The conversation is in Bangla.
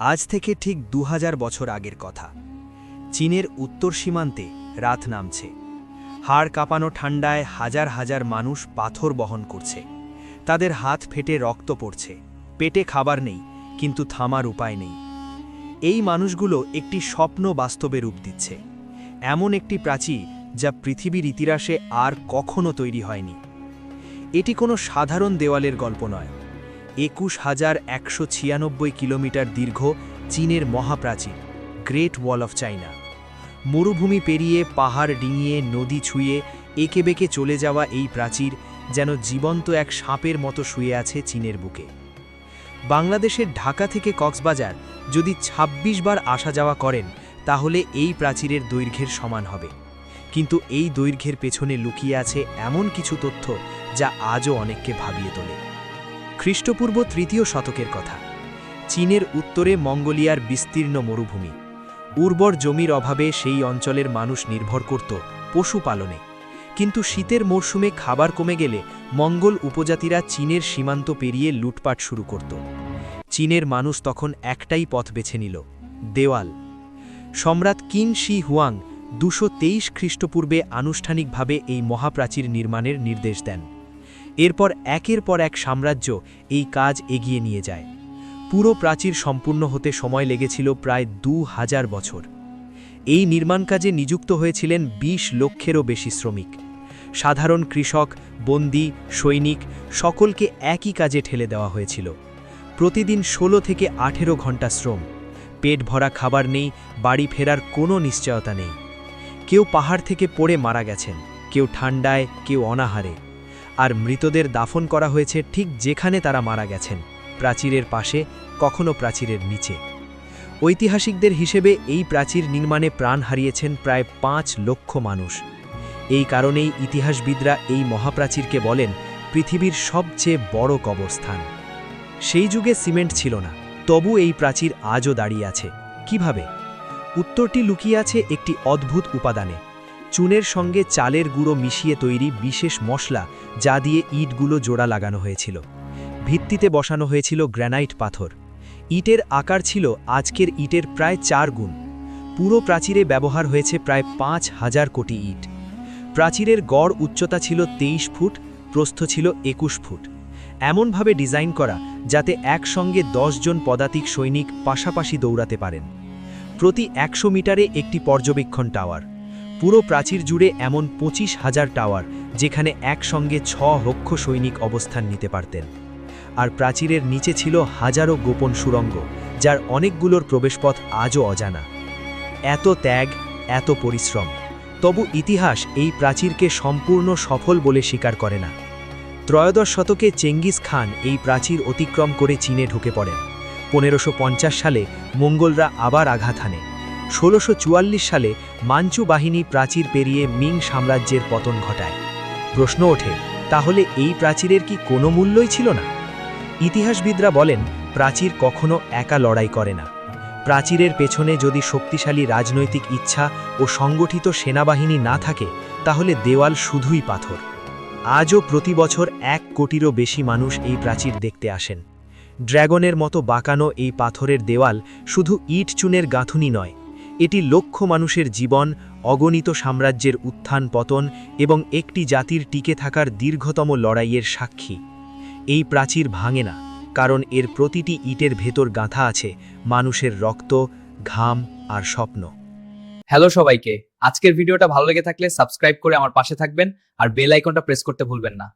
আজ থেকে ঠিক ২০০০ বছর আগের কথা। চীনের উত্তর সীমান্তে রাত নামছে। হাড় কাঁপানো ঠান্ডায় হাজার হাজার মানুষ পাথর বহন করছে। তাদের হাত ফেটে রক্ত পড়ছে, পেটে খাবার নেই, কিন্তু থামার উপায় নেই। এই মানুষগুলো একটি স্বপ্ন বাস্তবে রূপ দিচ্ছে, এমন একটি প্রাচীর যা পৃথিবীর ইতিহাসে আর কখনো তৈরি হয়নি। এটি কোনো সাধারণ দেওয়ালের গল্প নয়। ২১,১৯৬ কিলোমিটার দীর্ঘ চীনের মহাপ্রাচীর, গ্রেট ওয়াল অফ চায়না। মরুভূমি পেরিয়ে, পাহাড় ডিঙিয়ে, নদী ছুঁয়ে এঁকেবেঁকে চলে যাওয়া এই প্রাচীর যেন জীবন্ত এক সাপের মতো শুয়ে আছে চীনের বুকে। বাংলাদেশের ঢাকা থেকে কক্সবাজার যদি ২৬ বার আসা যাওয়া করেন, তাহলে এই প্রাচীরের দৈর্ঘ্যের সমান হবে। কিন্তু এই দৈর্ঘ্যের পেছনে লুকিয়ে আছে এমন কিছু তথ্য যা আজও অনেককে ভাবিয়ে তোলে। খ্রিস্টপূর্ব ৩য় শতকের কথা। চীনের উত্তরে মঙ্গোলিয়ার বিস্তীর্ণ মরুভূমি। উর্বর জমির অভাবে সেই অঞ্চলের মানুষ নির্ভর করত পশুপালনে। কিন্তু শীতের মরশুমে খাবার কমে গেলে মঙ্গোল উপজাতিরা চীনের সীমান্ত পেরিয়ে লুটপাট শুরু করত। চীনের মানুষ তখন একটাই পথ বেছে নিল, দেওয়াল। সম্রাট কিন শি হুয়াং ২২৩ খ্রিস্টপূর্বে আনুষ্ঠানিকভাবে এই মহাপ্রাচীর নির্মাণের নির্দেশ দেন। এরপর একের পর এক সাম্রাজ্য এই কাজ এগিয়ে নিয়ে যায়। পুরো প্রাচীর সম্পূর্ণ হতে সময় লেগেছিল প্রায় ২০০০ বছর। এই নির্মাণ কাজে নিযুক্ত হয়েছিলেন ২০ লক্ষেরও বেশি শ্রমিক। সাধারণ কৃষক, বন্দী, সৈনিক সকলকে একই কাজে ঠেলে দেওয়া হয়েছিল। প্রতিদিন ১৬ থেকে ১৮ ঘন্টা শ্রম। পেট ভরা খাবার নেই, বাড়ি ফেরার কোনো নিশ্চয়তা নেই। কেউ পাহাড় থেকে পড়ে মারা গেছেন, কেউ ঠান্ডায়, কেউ অনাহারে। আর মৃতদের দাফন করা হয়েছে ঠিক যেখানে তারা মারা গেছেন, প্রাচীরের পাশে, কখনো প্রাচীরের নিচে। ঐতিহাসিকদের হিসেবে এই প্রাচীর নির্মাণে প্রাণ হারিয়েছেন প্রায় ৫ লক্ষ মানুষ। এই কারণেই ইতিহাসবিদরা এই মহাপ্রাচীরকে বলেন পৃথিবীর সবচেয়ে বড় কবরস্থান। সেই যুগে সিমেন্ট ছিল না, তবু এই প্রাচীর আজও দাঁড়িয়ে আছে। কিভাবে? উত্তরটি লুকিয়ে আছে একটি অদ্ভুত উপাদানে, চুনের সঙ্গে চালের গুঁড়ো মিশিয়ে তৈরি বিশেষ মশলা, যা দিয়ে ইটগুলো জোড়া লাগানো হয়েছিল। ভিত্তিতে বসানো হয়েছিল গ্র্যানাইট পাথর। ইটের আকার ছিল আজকের ইটের প্রায় ৪ গুণ। পুরো প্রাচীরে ব্যবহার হয়েছে প্রায় ৫,০০০ কোটি ইট। প্রাচীরের গড় উচ্চতা ছিল ২৩ ফুট, প্রস্থ ছিল ২১ ফুট। এমনভাবে ডিজাইন করা যাতে একসঙ্গে ১০ জন পদাতিক সৈনিক পাশাপাশি দৌড়াতে পারেন। প্রতি ১০০ মিটারে একটি পর্যবেক্ষণ টাওয়ার। পুরো প্রাচীর জুড়ে এমন ২৫,০০০ টাওয়ার, যেখানে একসঙ্গে ৬ লক্ষ সৈনিক অবস্থান নিতে পারতেন। আর প্রাচীরের নিচে ছিল হাজারো গোপন সুড়ঙ্গ, যার অনেকগুলোর প্রবেশপথ আজও অজানা। এত ত্যাগ, এত পরিশ্রম, তবু ইতিহাস এই প্রাচীরকে সম্পূর্ণ সফল বলে স্বীকার করে না। ত্রয়োদশ শতকে চেঙ্গিস খান এই প্রাচীর অতিক্রম করে চীনে ঢুকে পড়েন। ১৫৫০ সালে মঙ্গোলরা আবার আঘাত হানে। ১৬৪৪ সালে মাঞ্চু বাহিনী প্রাচীর পেরিয়ে মিং সাম্রাজ্যের পতন ঘটায়। প্রশ্ন ওঠে, তাহলে এই প্রাচীরের কি কোনো মূল্যই ছিল না? ইতিহাসবিদরা বলেন প্রাচীর কখনো একা লড়াই করে না। প্রাচীরের পেছনে যদি শক্তিশালী রাজনৈতিক ইচ্ছা ও সংগঠিত সেনাবাহিনী না থাকে, তাহলে দেওয়াল শুধুই পাথর। আজও প্রতি বছর ১ কোটিরও বেশি মানুষ এই প্রাচীর দেখতে আসেন। ড্র্যাগনের মতো বাঁকানো এই পাথরের দেওয়াল শুধু ইট চুনের গাঁথুনি নয়, এটি লক্ষ মানুষের জীবন, অগণিত সাম্রাজ্যের উত্থান পতন এবং একটি জাতির টিকে থাকার দীর্ঘতম লড়াইয়ের সাক্ষী। এই প্রাচীর ভাঙে না, কারণ এর প্রতিটি ইটের ভেতর গাঁথা আছে মানুষের রক্ত, ঘাম আর স্বপ্ন। হ্যালো সবাইকে, আজকের ভিডিওটা ভালো লেগে থাকলে সাবস্ক্রাইব করে আমার পাশে থাকবেন আর বেল আইকনটা প্রেস করতে ভুলবেন না।